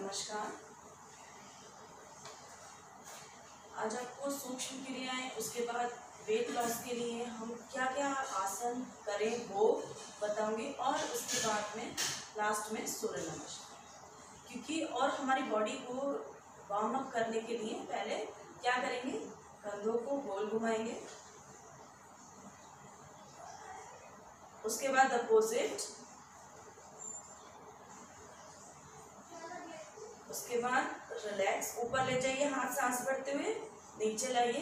नमस्कार। आज आपको सूक्ष्म क्रियाएं, उसके बाद वेट लॉस के लिए हम क्या क्या आसन करें वो बताऊंगी, और उसके बाद में लास्ट में सूर्य नमस्कार। क्योंकि और हमारी बॉडी को वार्म अप करने के लिए पहले क्या करेंगे, कंधों को गोल घुमाएंगे, उसके बाद अपोजिट, उसके बाद रिलैक्स, ऊपर ले जाइए हाथ सांस भरते हुए, नीचे लाइए,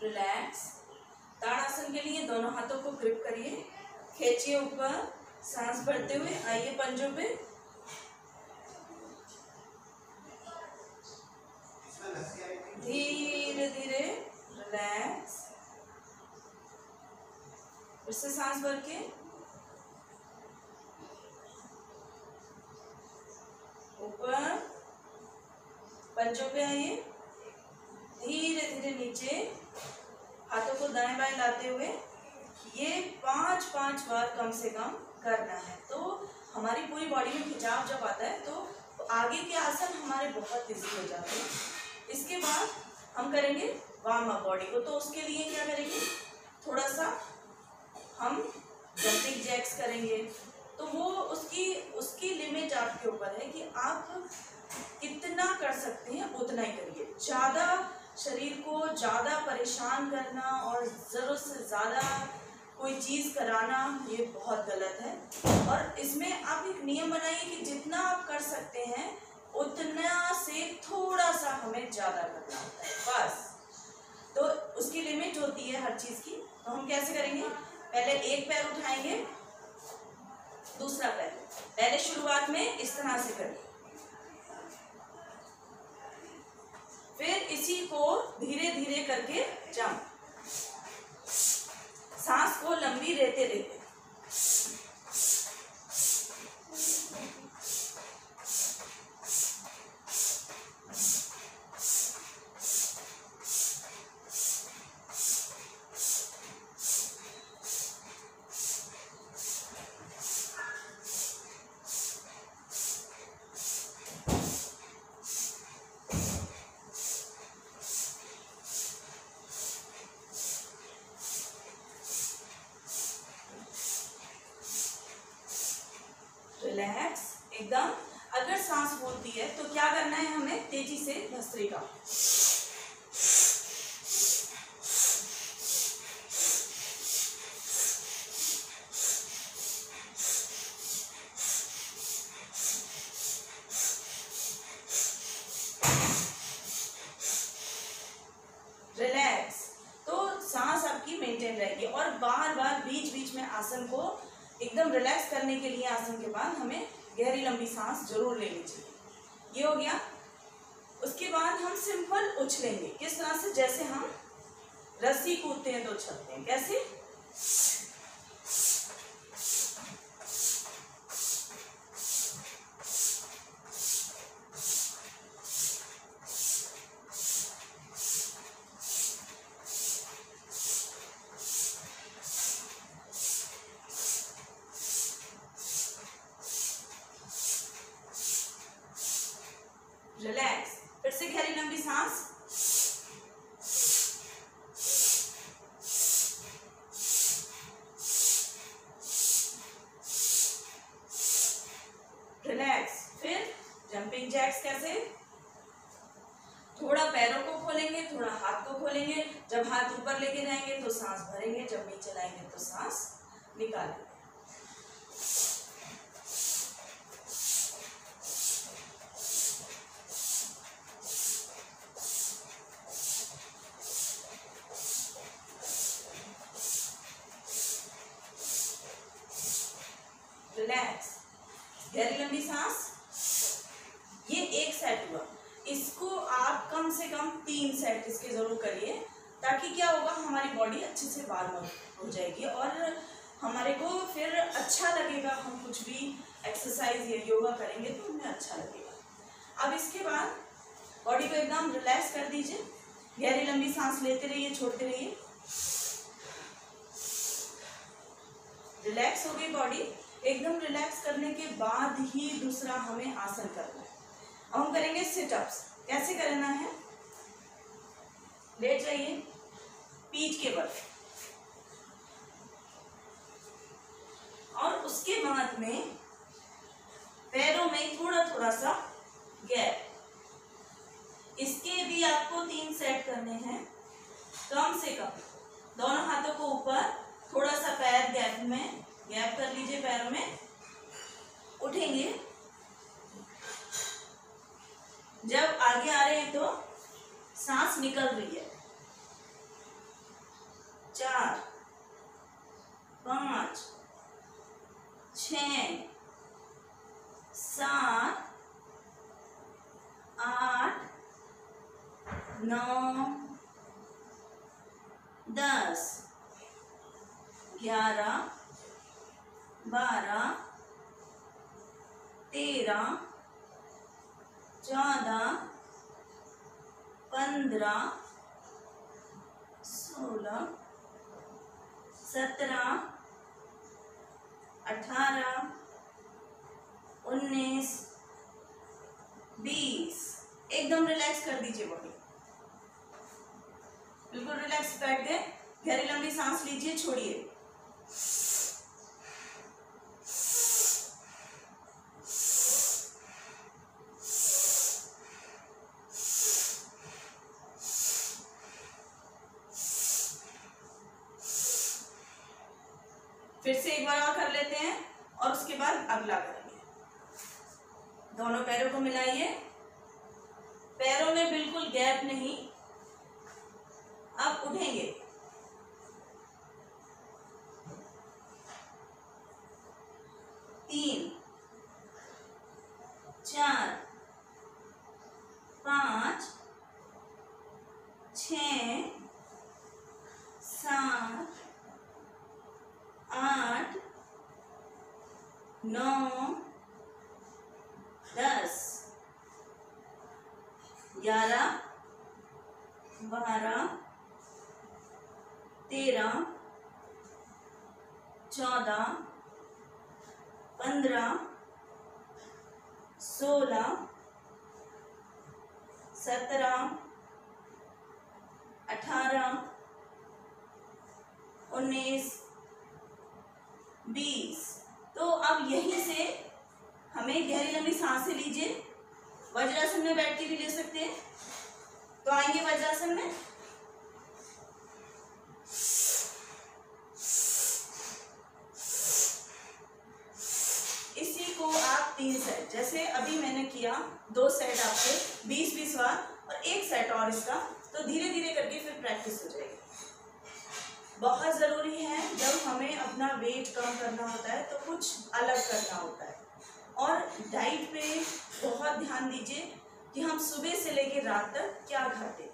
रिलैक्स। ताड़ासन के लिए दोनों हाथों को ग्रिप करिए, खींचिए ऊपर, सांस भरते हुए आइए पंजों पे, धीरे धीरे रिलैक्स, फिर से सांस भर के ऊपर, पंजों पे आइए, धीरे धीरे नीचे, हाथों को दाएं बाएं लाते हुए ये 5-5 बार कम से कम करना है। तो हमारी पूरी बॉडी में खिंचाव जब आता है तो आगे के आसन हमारे बहुत इजी हो जाते हैं। इसके बाद हम करेंगे वार्म अप बॉडी को, तो उसके लिए क्या करेंगे, थोड़ा सा हम जंपिंग जैक्स करेंगे। तो वो उसकी लिमिट आपके ऊपर है कि आप कितना कर सकते हैं उतना ही करिए। ज़्यादा शरीर को ज़्यादा परेशान करना और ज़रूरत से ज़्यादा कोई चीज़ कराना ये बहुत गलत है। और इसमें आप एक नियम बनाइए कि जितना आप कर सकते हैं उतना से थोड़ा सा हमें ज़्यादा करना होता है, बस। तो उसकी लिमिट होती है हर चीज़ की। तो हम कैसे करेंगे, पहले एक पैर उठाएंगे, दूसरा पैर पहले शुरुआत में इस तरह से करें, फिर इसी को धीरे धीरे करके जंप, सांस को लंबी लेते लेते, रिलैक्स एकदम। अगर सांस फूलती है तो क्या करना है, हमें तेजी से भस्त्रिका, रिलैक्स। तो सांस आपकी मेंटेन रहेगी। और बार बार बीच बीच में आसन को एकदम रिलैक्स करने के लिए आसन के बाद हमें गहरी लंबी सांस जरूर लेनी चाहिए। ये हो गया। उसके बाद हम सिंपल उछलेंगे, किस तरह से, जैसे हम रस्सी कूदते हैं तो उछलते हैं, कैसे, रिलैक्स। फिर से गहरी लंबी सांस, रिलैक्स। फिर जंपिंग जैक्स, कैसे, थोड़ा पैरों को खोलेंगे, थोड़ा हाथ को खोलेंगे। जब हाथ ऊपर लेके जाएंगे तो सांस भरेंगे, जब नीचे लाएंगे तो सांस निकालेंगे। रिलैक्स, गहरी लंबी सांस। ये एक सेट हुआ, इसको आप कम से कम 3 सेट इसके जरूर करिए, ताकि क्या होगा, हमारी बॉडी अच्छे से वार्म अप हो जाएगी और हमारे को फिर अच्छा लगेगा। हम कुछ भी एक्सरसाइज या योगा करेंगे तो हमें अच्छा लगेगा। अब इसके बाद बॉडी को एकदम रिलैक्स कर दीजिए, गहरी लंबी सांस लेते रहिए, छोड़ते रहिए। रिलैक्स हो गई बॉडी। एकदम रिलैक्स करने के बाद ही दूसरा हमें आसन करना है। अब हम करेंगे सिटअप्स। कैसे करना है? लेट जाइए पीठ के बल, और उसके बाद में पैरों में थोड़ा थोड़ा सा गैप। इसके भी आपको 3 सेट करने हैं कम से कम। दोनों हाथों को ऊपर, थोड़ा सा पैर गैप में, गैप कर लीजिए पैरों में। उठेंगे, जब आगे आ रहे हैं तो सांस निकल रही है। 4, 5, 6, 7, 8, 9, 10, 11, 12, 13, 14, 15, 16, 17, 18, 19, 20। एकदम रिलैक्स कर दीजिए बॉडी। बिल्कुल रिलैक्स बैठ गए। गहरी लंबी सांस लीजिए, छोड़िए। फिर से एक बार और कर लेते हैं और उसके बाद अगला करेंगे। दोनों पैरों को मिलाइए, पैरों में बिल्कुल गैप नहीं। अब उठेंगे, तीन, 4, 5, 6, 7, 8, 9, 10, 11, 12, 13, 14, 15, 16, 17, 18, 19, 20। तो अब यहीं से हमें गहरी लंबी सांसें लीजिए। वज्रासन में बैठ के भी ले सकते हैं। तो आएंगे वज्रासन में। इसी को आप 3 सेट, जैसे अभी मैंने किया 2 सेट आपके 20-20 बार, और 1 सेट और इसका, तो धीरे धीरे करके फिर प्रैक्टिस हो जाएगी। बहुत ज़रूरी है जब हमें अपना वेट कम करना होता है तो कुछ अलग करना होता है। और डाइट पे बहुत ध्यान दीजिए कि हम सुबह से लेकर रात तक क्या खाते।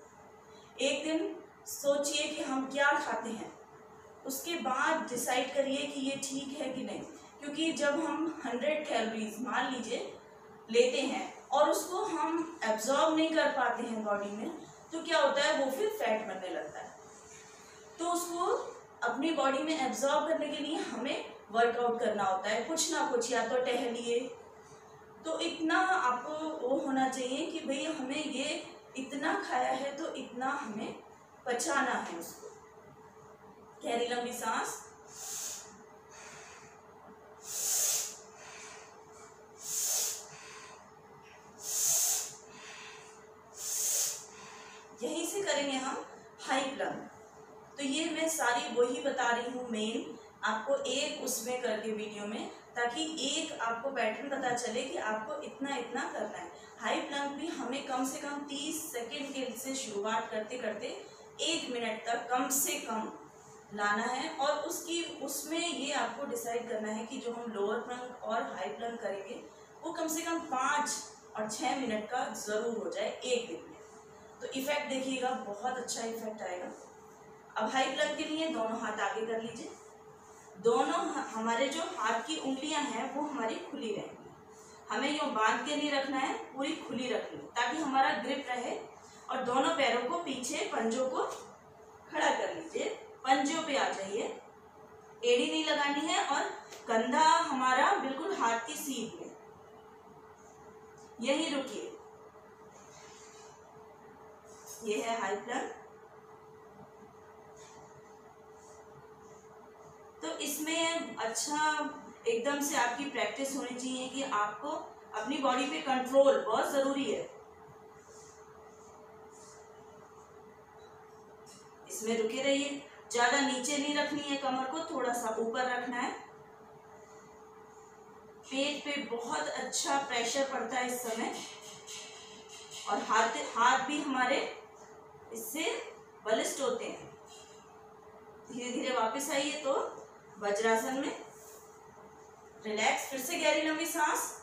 एक दिन सोचिए कि हम क्या खाते हैं, उसके बाद डिसाइड करिए कि ये ठीक है कि नहीं। क्योंकि जब हम 100 कैलोरीज मान लीजिए लेते हैं और उसको हम एब्जॉर्ब नहीं कर पाते हैं बॉडी में, तो क्या होता है, वो फिर फैट बनने लगता है। तो उसको अपनी बॉडी में एब्जॉर्ब करने के लिए हमें वर्कआउट करना होता है, कुछ ना कुछ, या तो टहलिए। तो इतना आपको वो होना चाहिए कि भाई हमें ये इतना खाया है तो इतना हमें पचाना है उसको। गहरी लंबी सांस। यहीं से करेंगे हम हाई प्लंग। तो ये मैं सारी वही बता रही हूँ मेन आपको, एक उसमें करके वीडियो में, ताकि एक आपको पैटर्न पता चले कि आपको इतना इतना करना है। हाई प्लंग भी हमें कम से कम 30 सेकेंड के से शुरुआत करते करते 1 मिनट तक कम से कम लाना है। और उसमें ये आपको डिसाइड करना है कि जो हम लोअर प्लंग और हाई प्लंग करेंगे वो कम से कम 5 और 6 मिनट का ज़रूर हो जाए एक दिन में। तो इफेक्ट देखिएगा, बहुत अच्छा इफेक्ट आएगा। अब हाई प्लंग के लिए दोनों हाथ आगे कर लीजिए। दोनों हमारे जो हाथ की उंगलियां हैं वो हमारी खुली रहेंगी। हमें यूँ बांध के नहीं रखना है, पूरी खुली रखनी है ताकि हमारा ग्रिप रहे और दोनों पैरों को पीछे पंजों को खड़ा कर लीजिए, पंजों पे आ जाइए, एड़ी नहीं लगानी है और कंधा हमारा बिल्कुल हाथ की सीध में, यही रुकिए। ये है हाई प्लैंक। तो इसमें अच्छा एकदम से आपकी प्रैक्टिस होनी चाहिए कि आपको अपनी बॉडी पे कंट्रोल बहुत जरूरी है। इसमें रुके रहिए, ज्यादा नीचे नहीं रखनी है कमर को, थोड़ा सा ऊपर रखना है। पेट पे बहुत अच्छा प्रेशर पड़ता है इस समय और हाथ भी हमारे इससे बलिष्ठ होते हैं। धीरे धीरे वापस आइए तो वज्रासन में रिलैक्स, फिर से गहरी लंबी सांस।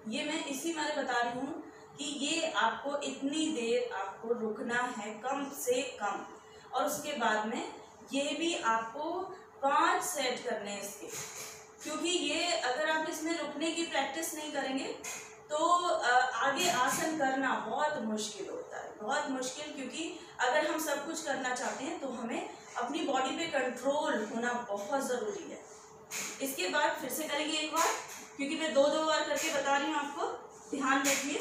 ये मैं इसी मारे बता रही हूँ कि ये आपको इतनी देर आपको रुकना है कम से कम, और उसके बाद में ये भी आपको 5 सेट करने हैं इसके, क्योंकि ये अगर आप इसमें रुकने की प्रैक्टिस नहीं करेंगे तो आगे आसन करना बहुत मुश्किल होता है, बहुत मुश्किल। क्योंकि अगर हम सब कुछ करना चाहते हैं तो हमें अपनी बॉडी पे कंट्रोल होना बहुत ज़रूरी है। इसके बाद फिर से करेंगे एक बार, क्योंकि मैं 2-2 बार करके बता रही हूँ आपको, ध्यान रखिए।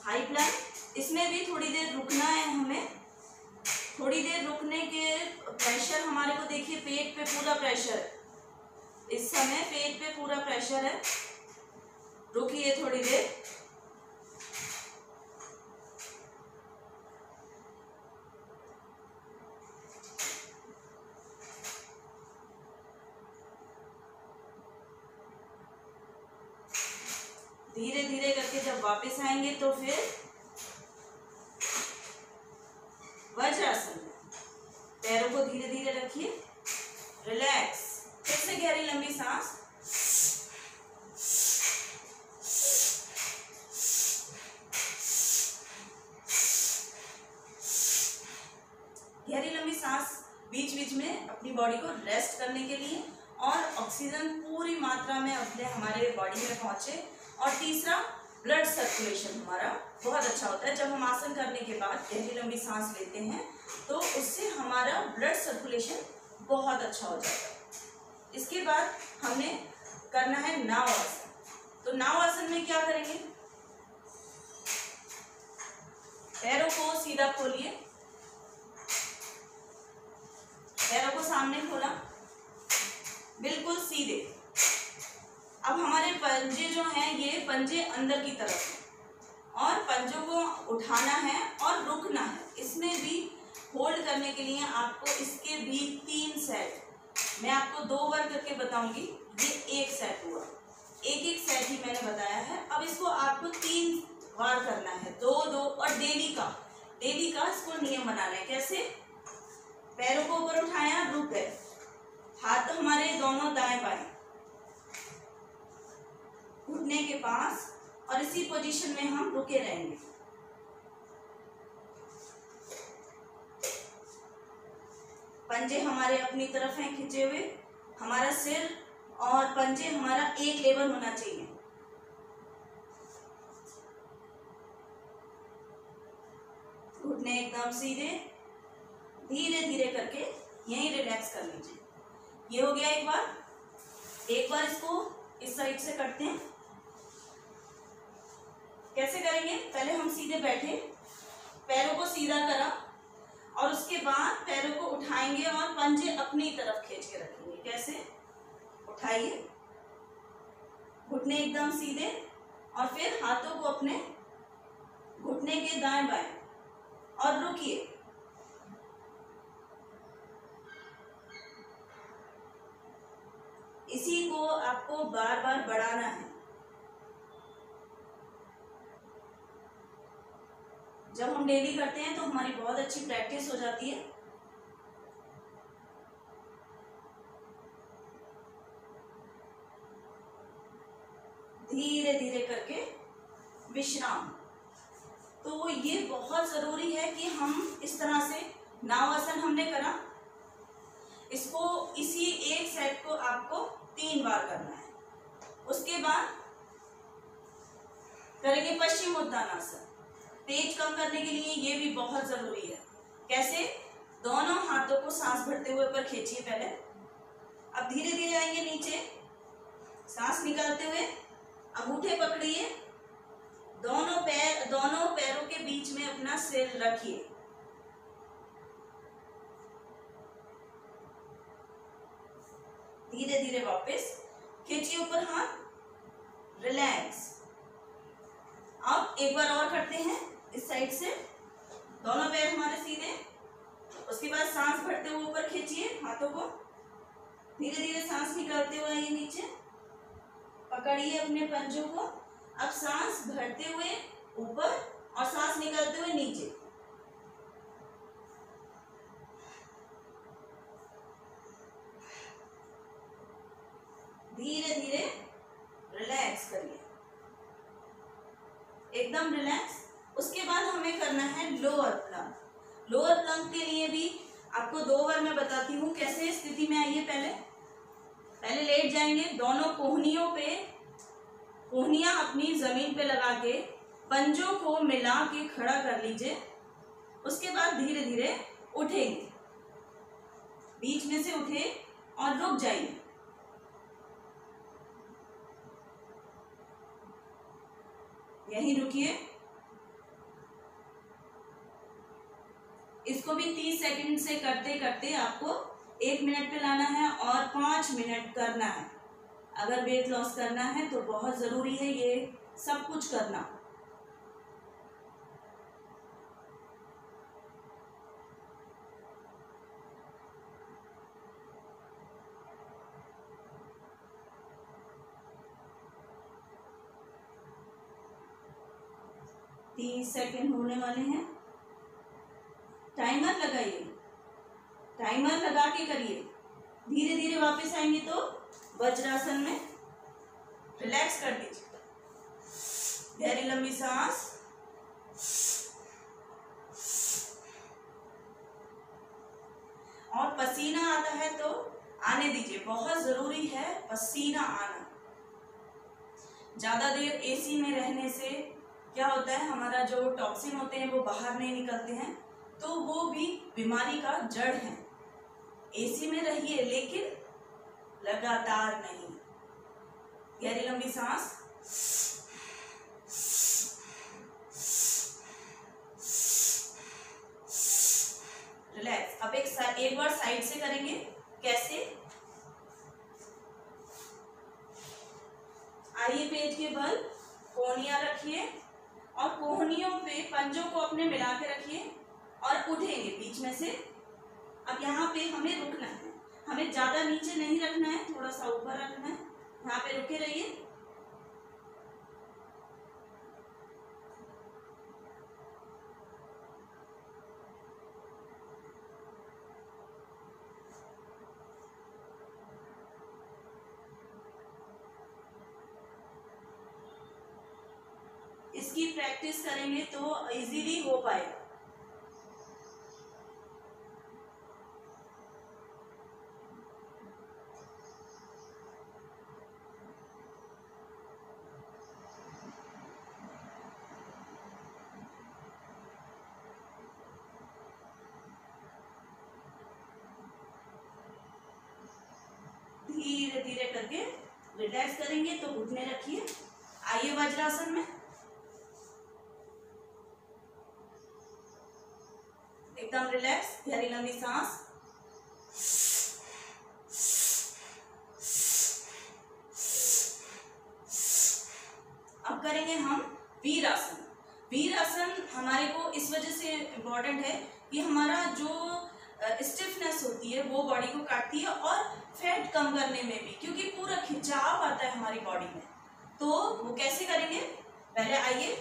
हाई प्लैंक, इसमें भी थोड़ी देर रुकना है हमें। थोड़ी देर रुकने के प्रेशर हमारे को देखिए, पेट पे पूरा प्रेशर है इस समय, पेट पे पूरा प्रेशर है। रुकिए थोड़ी देर। धीरे धीरे करके जब वापस आएंगे तो फिर वज्रासन में पैरों को धीरे धीरे रखिए, रिलैक्स। फिर से गहरी लंबी सांस। गहरी लंबी सांस बीच बीच में अपनी बॉडी को रेस्ट करने के लिए, और ऑक्सीजन पूरी मात्रा में अपने हमारे बॉडी में पहुंचे। और तीसरा, ब्लड सर्कुलेशन हमारा बहुत अच्छा होता है। जब हम आसन करने के बाद गहरी लंबी सांस लेते हैं तो उससे हमारा ब्लड सर्कुलेशन बहुत अच्छा हो जाता है। इसके बाद हमने करना है नाव आसन। तो नाव आसन में क्या करेंगे, पैरों को सीधा खोलिए, पैरों को सामने खोला, बिल्कुल सीधे। अब हमारे पंजे जो हैं ये पंजे अंदर की तरफ हैं और पंजों को उठाना है और रुकना है। इसमें भी होल्ड करने के लिए आपको इसके भी 3 सेट, मैं आपको 2 बार करके बताऊंगी, ये 1 सेट हुआ, एक सेट ही मैंने बताया है। अब इसको आपको 3 बार करना है, 2-2, और डेली का इसको नियम बनाना है। कैसे, पैरों को ऊपर उठाया, रुक गए, हाथ हमारे दोनों दाएं बाएं घुटने के पास, और इसी पोजीशन में हम रुके रहेंगे। पंजे हमारे अपनी तरफ हैं खिंचे हुए, हमारा सिर और पंजे हमारा एक लेवल होना चाहिए। घुटने एकदम सीधे, धीरे धीरे करके यहीं रिलैक्स कर लीजिए। ये हो गया एक बार इसको इस साइड से करते हैं। कैसे करेंगे, पहले हम सीधे बैठे, पैरों को सीधा करा, और उसके बाद पैरों को उठाएंगे और पंजे अपनी तरफ खींच के रखेंगे। कैसे, उठाइए, घुटने एकदम सीधे, और फिर हाथों को अपने घुटने के दाएं बाएं, और रुकिए। इसी को आपको बार बार बढ़ाना है। जब हम डेली करते हैं तो हमारी बहुत अच्छी प्रैक्टिस हो जाती है। धीरे धीरे करके विश्राम। तो ये बहुत ज़रूरी है कि हम इस तरह से नाव आसन हमने करा, इसको इसी एक सेट को आपको 3 बार करना है। उसके बाद करेंगे पश्चिमोत्तानासन। तेज कम करने के लिए ये भी बहुत जरूरी है। कैसे? दोनों हाथों को सांस भरते हुए ऊपर खींचिए पहले, अब धीरे धीरे आएंगे नीचे, सांस निकालते हुए अंगूठे पकड़िए, दोनों पैरों के बीच में अपना सिर रखिए, धीरे धीरे वापस खींचिए ऊपर हाथ, रिलैक्स। अब एक बार और करते हैं इस साइड से, दोनों पैर हमारे सीधे, उसके बाद सांस भरते हुए ऊपर खींचिए हाथों को, धीरे धीरे सांस निकालते हुए आइए नीचे, पकड़िए अपने पंजों को, अब सांस भरते हुए ऊपर और सांस निकालते हुए नीचे, धीरे धीरे रिलैक्स करिए, एकदम रिलैक्स। उसके बाद हमें करना है लोअर प्लंक। लोअर प्लंक के लिए भी आपको 2 बार मैं बताती हूँ कैसे स्थिति में आइए। पहले लेट जाएंगे, दोनों कोहनियों पे, कोहनियां अपनी जमीन पे लगा के पंजों को मिला के खड़ा कर लीजिए। उसके बाद धीरे धीरे उठेंगे, बीच में से उठे और रुक जाइए, यहीं रुकिए। इसको भी 30 सेकंड से करते करते आपको 1 मिनट पे लाना है और 5 मिनट करना है। अगर वेट लॉस करना है तो बहुत जरूरी है ये सब कुछ करना। तीस सेकंड होने वाले हैं। टाइमर लगाइए, टाइमर लगा के करिए, धीरे धीरे वापस आएंगे तो वज्रासन में रिलैक्स कर दीजिए, गहरी लंबी सांस, और पसीना आता है तो आने दीजिए, बहुत जरूरी है पसीना आना। ज्यादा देर एसी में रहने से क्या होता है, हमारा जो टॉक्सिन होते हैं वो बाहर नहीं निकलते हैं, तो वो भी बीमारी का जड़ है। एसी में रहिए लेकिन लगातार नहीं। गहरी लंबी सांस, रिलैक्स। अब एक बार साइड से करेंगे। कैसे? आइए पेट के बल, कोहनियां रखिए और कोहनियों पे पंजों को अपने मिला के रखिए और उठेंगे बीच में से। अब यहाँ पे हमें रुकना है, हमें ज्यादा नीचे नहीं रखना है, थोड़ा सा ऊपर रखना है। यहाँ पे रुके रहिए। इसकी प्रैक्टिस करेंगे तो इजीली हो पाएगा। धीरे धीरे करके रिलैक्स करेंगे तो घुटने रखिए। आइए वज्रासन में, एकदम रिलैक्स, गहरी लंबी सांस, अब करेंगे हम वीरासन। वीरासन हमारे को इस वजह से इम्पोर्टेंट है कि हमारा जो स्टिफनेस होती है वो बॉडी को काटती है और फैट कम करने में भी, क्योंकि पूरा खिंचाव आता है हमारी बॉडी में। तो वो कैसे करेंगे? पहले आइए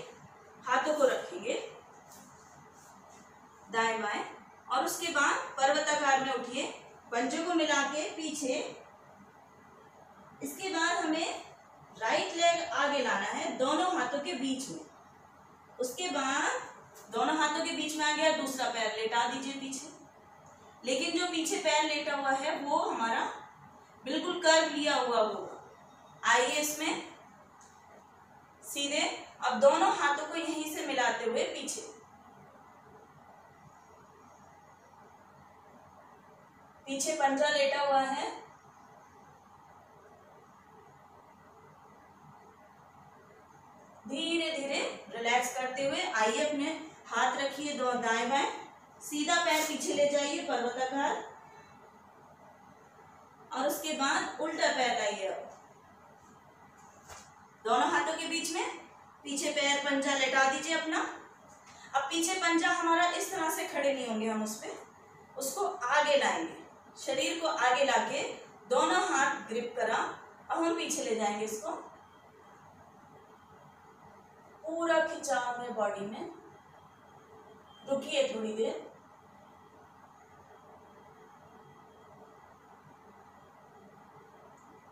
हाथों को रखेंगे दाएं बाएं और उसके बाद पर्वताकार में उठिए, पंजों को मिला के पीछे। इसके बाद हमें राइट लेग आगे लाना है दोनों हाथों के बीच में। उसके बाद दोनों हाथों के बीच में आ गया, दूसरा पैर लेटा दीजिए पीछे, लेकिन जो पीछे पैर लेटा हुआ है वो हमारा बिल्कुल कर्व लिया हुआ होगा। आइए इसमें सीधे अब दोनों हाथों को यहीं से मिलाते हुए पीछे, पीछे पंजा लेटा हुआ है, धीरे धीरे रिलैक्स करते हुए आइए अपने हाथ रखिए दो दाएं बाएं, सीधा पैर पीछे ले जाइए पर्वताकार, और उसके बाद उल्टा पैर लाइए। दोनों हाथों के बीच में पीछे पैर पंजा लेटा दीजिए अपना। अब पीछे पंजा हमारा इस तरह से खड़े नहीं होंगे, हम उस पे उसको आगे लाएंगे, शरीर को आगे लाके दोनों हाथ ग्रिप करा। अब हम पीछे ले जाएंगे इसको, पूरा खिंचाव है बॉडी में। रुकिए थोड़ी देर,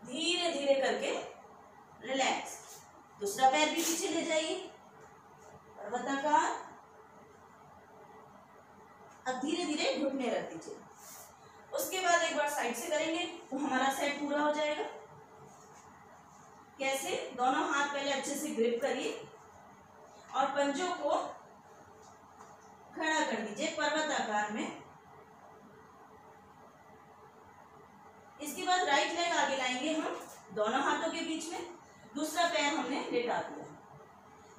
धीरे धीरे करके रिलैक्स। दूसरा पैर भी पीछे ले जाइए पर्वताकार। अब धीरे धीरे घुटने रख दीजिए। उसके बाद एक बार साइड से करेंगे तो हमारा सेट पूरा हो जाएगा। कैसे? दोनों हाथ पहले अच्छे से ग्रिप करिए और पंजों को खड़ा कर दीजिए पर्वताकार में। इसके बाद राइट लेग आगे लाएंगे हम दोनों हाथों के बीच में, दूसरा पैर हमने लेटा दिया।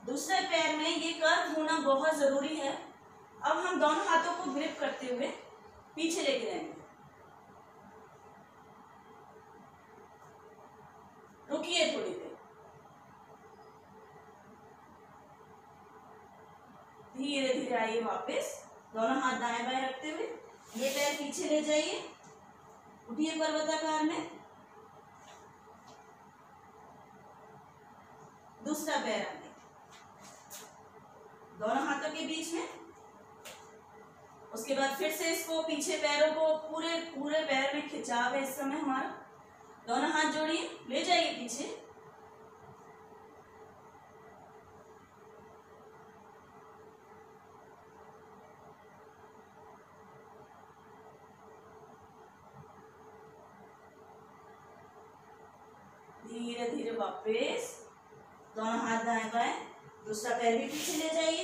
दूसरे पैर में ये कर्व होना बहुत जरूरी है। अब हम दोनों हाथों को ग्रिप करते हुए पीछे लेके जाएंगे। रुकिए थोड़ी देर, धीरे धीरे आइए वापस, दोनों हाथ दाएं बाएं रखते हुए ये पैर पीछे ले जाइए, उठिए पर्वताकार में। दूसरा पैर आने दोनों हाथों के बीच में। उसके बाद फिर से इसको पीछे पैरों को पूरे पूरे पैर में खिंचाव है इस समय हमारा। दोनों हाथ जोड़िए, ले जाइए पीछे। धीरे धीरे वापस दोनों हाथ दाएं बाएं, दूसरा पैर भी पीछे ले जाइए।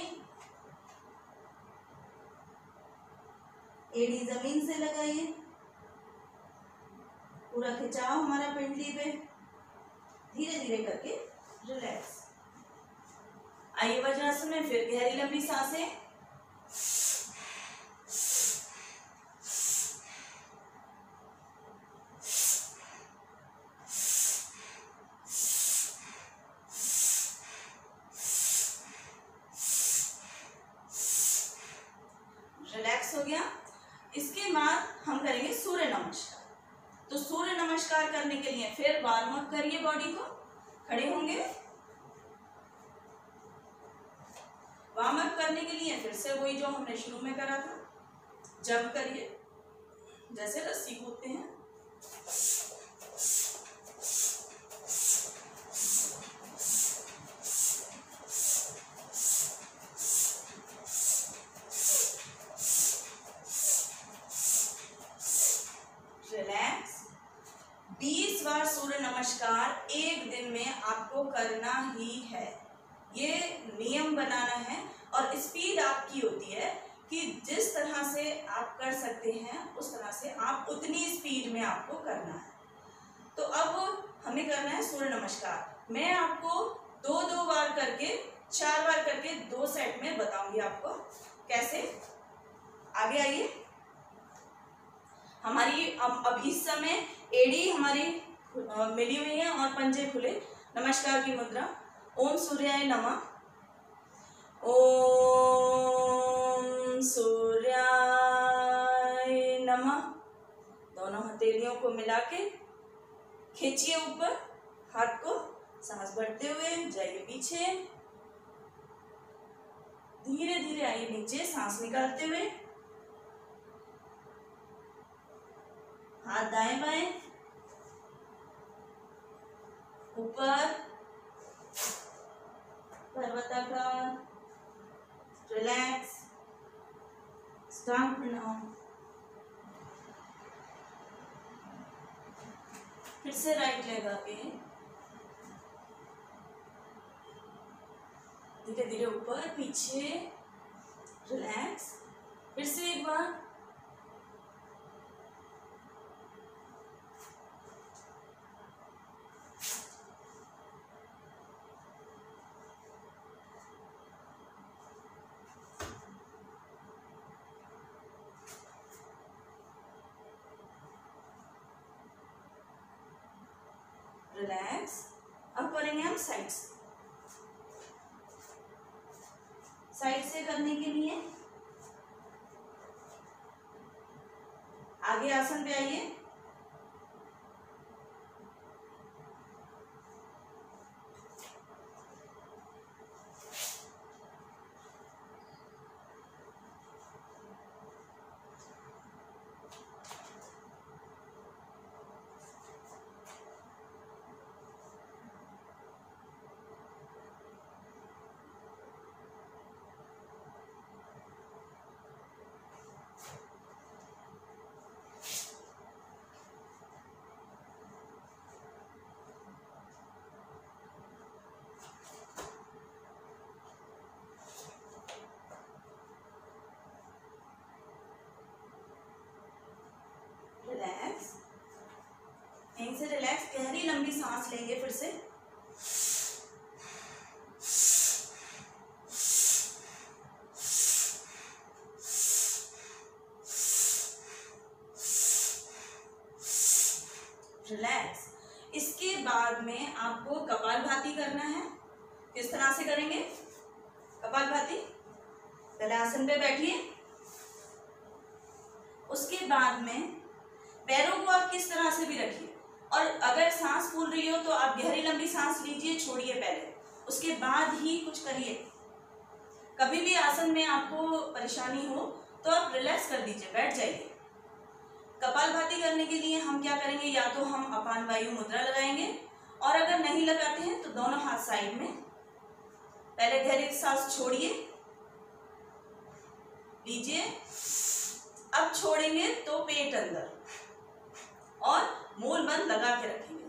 एड़ी जमीन से लगाइए, पूरा खिंचाव हमारा पिंडली पे। धीरे धीरे करके रिलैक्स। आइए वज्रासन में फिर गहरी लंबी सांसें। रिलैक्स हो गया। इसके बाद हम करेंगे सूर्य नमस्कार। तो सूर्य नमस्कार करने के लिए फिर वार्म अप करिए बॉडी को, खड़े होंगे। वार्म अप करने के लिए फिर से वही जो हमने शुरू में करा था, जंप करिए जैसे रस्सी कूदते हैं। रिलैक्स। 20 बार सूर्य नमस्कार एक दिन में आपको करना ही है। ये नियम बनाना है और स्पीड आपकी होती है कि जिस तरह से आप कर सकते हैं उस तरह से आप उतनी स्पीड में आपको करना है। तो अब हमें करना है सूर्य नमस्कार। मैं आपको 2-2 बार करके 4 बार करके 2 सेट में बताऊंगी आपको कैसे। आगे आइए। हमारी अब इस समय एड़ी हमारी मिली हुई है और पंजे खुले। नमस्कार की मुद्रा। ओम सूर्याय नमः। ओम सूर्याय नमः। दोनों हथेलियों को मिला के खींचिए ऊपर, हाथ को सांस भरते हुए जाइए पीछे। धीरे धीरे आइए नीचे, सांस निकालते हुए। हाथ दाएं बाएं ऊपर, पर्वताकार, रिलैक्स, स्टांग प्रणाम। फिर से राइट लेग आगे, धीरे धीरे ऊपर पीछे, रिलैक्स। फिर से एक बार, रिलैक्स। अब करेंगे हम साइड से। साइड से करने के लिए आगे आसन पे आइए, रिलैक्स। यहीं से रिलैक्स, गहरी लंबी सांस लेंगे फिर से। रिलैक्स। इसके बाद में आपको कपालभाति करना है। किस तरह से करेंगे कपालभाति? पहले आसन पे बैठिए, उसके बाद में पैरों को आप किस तरह से भी रखिए, और अगर सांस फूल रही हो तो आप गहरी लंबी सांस लीजिए, छोड़िए पहले, उसके बाद ही कुछ करिए। कभी भी आसन में आपको परेशानी हो तो आप रिलैक्स कर दीजिए, बैठ जाइए। कपालभाति करने के लिए हम क्या करेंगे, या तो हम अपान वायु मुद्रा लगाएंगे, और अगर नहीं लगाते हैं तो दोनों हाथ साइड में, पहले गहरी सांस छोड़िए, लीजिए। अब छोड़ेंगे तो पेट अंदर और मूल बंद लगा के रखेंगे।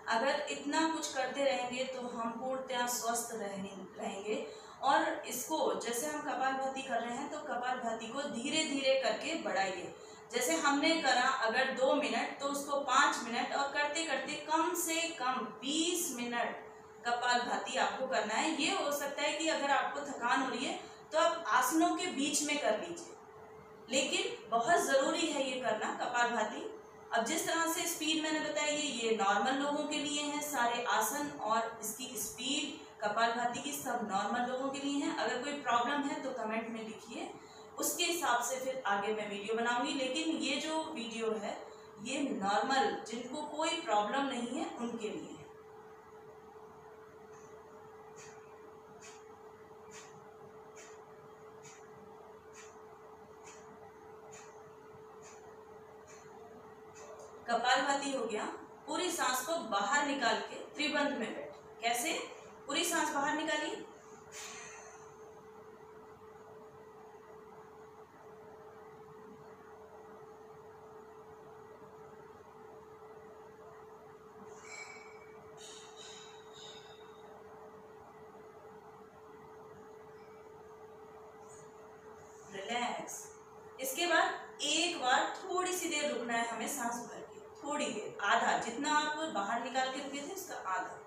अगर इतना कुछ करते रहेंगे तो हम पूर्णतः स्वस्थ रहेंगे। और इसको जैसे हम कपालभाति कर रहे हैं तो कपालभाति को धीरे धीरे करके बढ़ाइए। जैसे हमने करा अगर 2 मिनट तो उसको 5 मिनट, और करते करते कम से कम 20 मिनट कपालभाति आपको करना है। ये हो सकता है कि अगर आपको थकान हो रही है तो आप आसनों के बीच में कर लीजिए, लेकिन बहुत ज़रूरी है ये करना कपालभाति। अब जिस तरह से स्पीड मैंने बताई है ये नॉर्मल लोगों के लिए है, सारे आसन और इसकी स्पीड कपालभाति की सब नॉर्मल लोगों के लिए है। अगर कोई प्रॉब्लम है तो कमेंट में लिखिए, उसके हिसाब से फिर आगे मैं वीडियो बनाऊंगी। लेकिन ये जो वीडियो है ये नॉर्मल, जिनको कोई प्रॉब्लम नहीं है उनके लिए है। कपालभाति हो गया। पूरी सांस को बाहर निकाल के त्रिबंध में बैठ। कैसे? पूरी सांस बाहर निकालिए, रिलैक्स। इसके बाद एक बार थोड़ी सी देर रुकना है हमें, सांस भर के थोड़ी देर, आधा, जितना आप बाहर निकाल के रुके थे उसका आधा।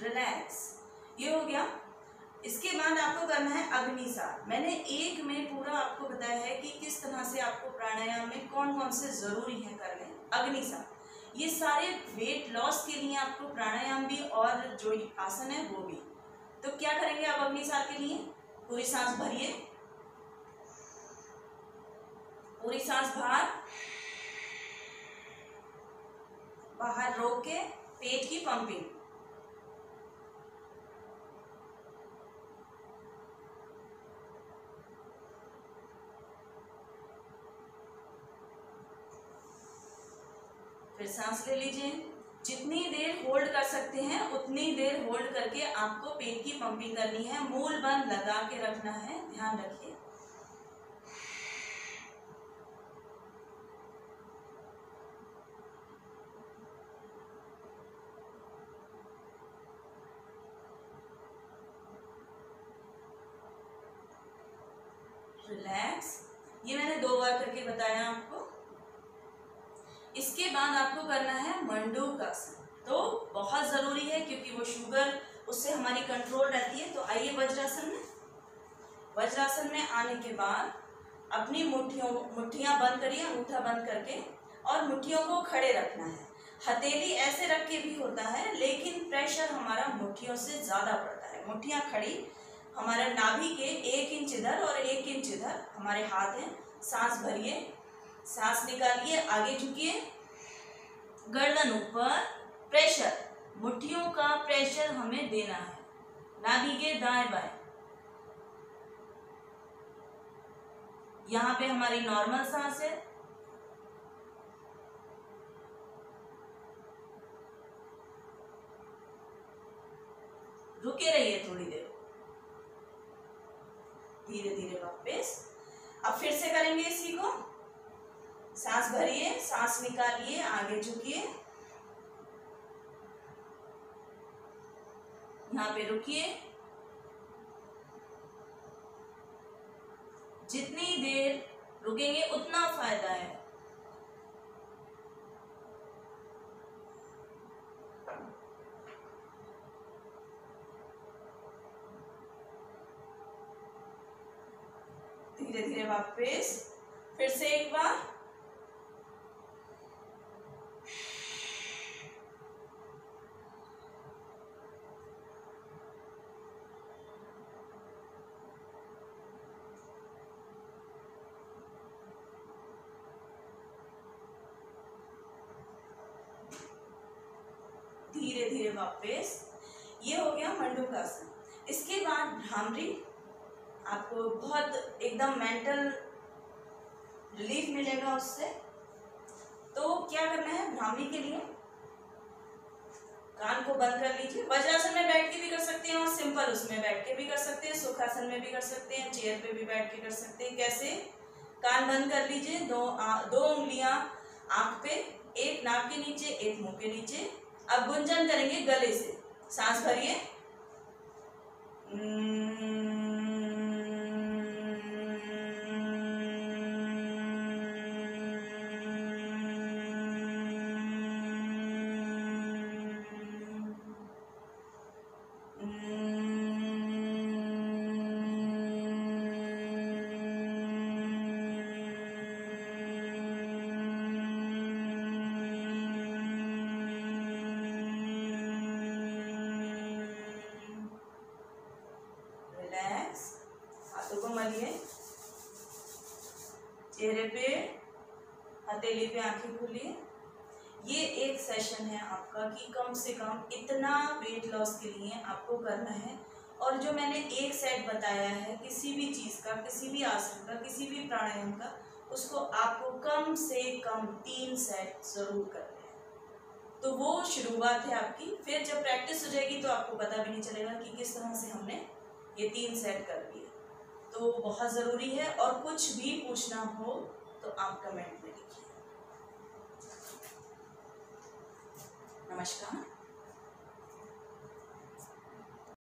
रिलैक्स। ये हो गया। इसके बाद आपको करना है अग्निसार। मैंने एक में पूरा आपको बताया है कि किस तरह से आपको प्राणायाम में कौन कौन से जरूरी है करने। अग्निसार ये सारे वेट लॉस के लिए आपको प्राणायाम भी और जो आसन है वो भी। तो क्या करेंगे आप अग्निसार के लिए? पूरी सांस भरिए, पूरी सांस बाहर रोक के पेट की पंपिंग। फिर सांस ले लीजिए। जितनी देर होल्ड कर सकते हैं उतनी देर होल्ड करके आपको पेट की पंपिंग करनी है। मूल बंद लगा के रखना है, ध्यान रखिए। रिलैक्स। ये मैंने 2 बार करके बताया आपको। इसके बाद आपको करना है मंडूकासन। तो बहुत जरूरी है क्योंकि वो शुगर उससे हमारी कंट्रोल रहती है। तो आइए वज्रासन में। वज्रासन में आने के बाद अपनी मुट्ठियां बंद करिए, अंगूठा बंद करके, और मुट्ठियों को खड़े रखना है। हथेली ऐसे रख के भी होता है, लेकिन प्रेशर हमारा मुट्ठियों से ज्यादा पड़ता है। मुट्ठियां खड़ी, हमारा नाभि के 1 इंच इधर और 1 इंच इधर हमारे हाथ हैं। सांस भरिए, सांस निकालिए, आगे झुकिए, गर्दन ऊपर, प्रेशर, मुट्ठियों का प्रेशर हमें देना है नाभि के दाएं बाएं। यहां पे हमारी नॉर्मल सांस है। रुके रहिए थोड़ी देर, धीरे धीरे वापस। अब फिर से करेंगे इसी को। सांस भरिए, सांस निकालिए, आगे झुकिए, यहाँ पे रुकिए। जितनी देर रुकेंगे उतना फायदा है। धीरे धीरे वापस, फिर से एक बार। धीरे धीरे वापस। ये हो गया मंडूकासन। इसके बाद भ्रामरी। आपको बहुत एकदम मेंटल रिलीफ मिलेगा उससे। तो क्या करना है भ्रामरी के लिए? कान को बंद कर लीजिए। वज्रासन में बैठ के भी कर सकते हैं और सिंपल उसमें बैठ के भी कर सकते हैं, सुखासन में भी कर सकते हैं, चेयर पे भी बैठ के कर सकते हैं। कैसे? कान बंद कर लीजिए, दो उंगलियां आंख पे, एक नाक के नीचे, एक मुंह के नीचे। अब गुंजन करेंगे गले से। सांस भरिए, हाथों को मलिए, चेहरे पे, हथेली पे आंखें खोलिए। ये एक सेशन है आपका कि कम से कम इतना वेट लॉस के लिए आपको करना है। और जो मैंने एक सेट बताया है किसी भी चीज़ का, किसी भी आसन का, किसी भी प्राणायाम का, उसको आपको कम से कम 3 सेट जरूर करने हैं। तो वो शुरुआत है आपकी। फिर जब प्रैक्टिस हो जाएगी तो आपको पता भी नहीं चलेगा कि किस तरह से हमने ये 3 सेट कर लिए। तो बहुत ज़रूरी है। और कुछ भी पूछना हो तो आप कमेंट में लिखिए। नमस्कार।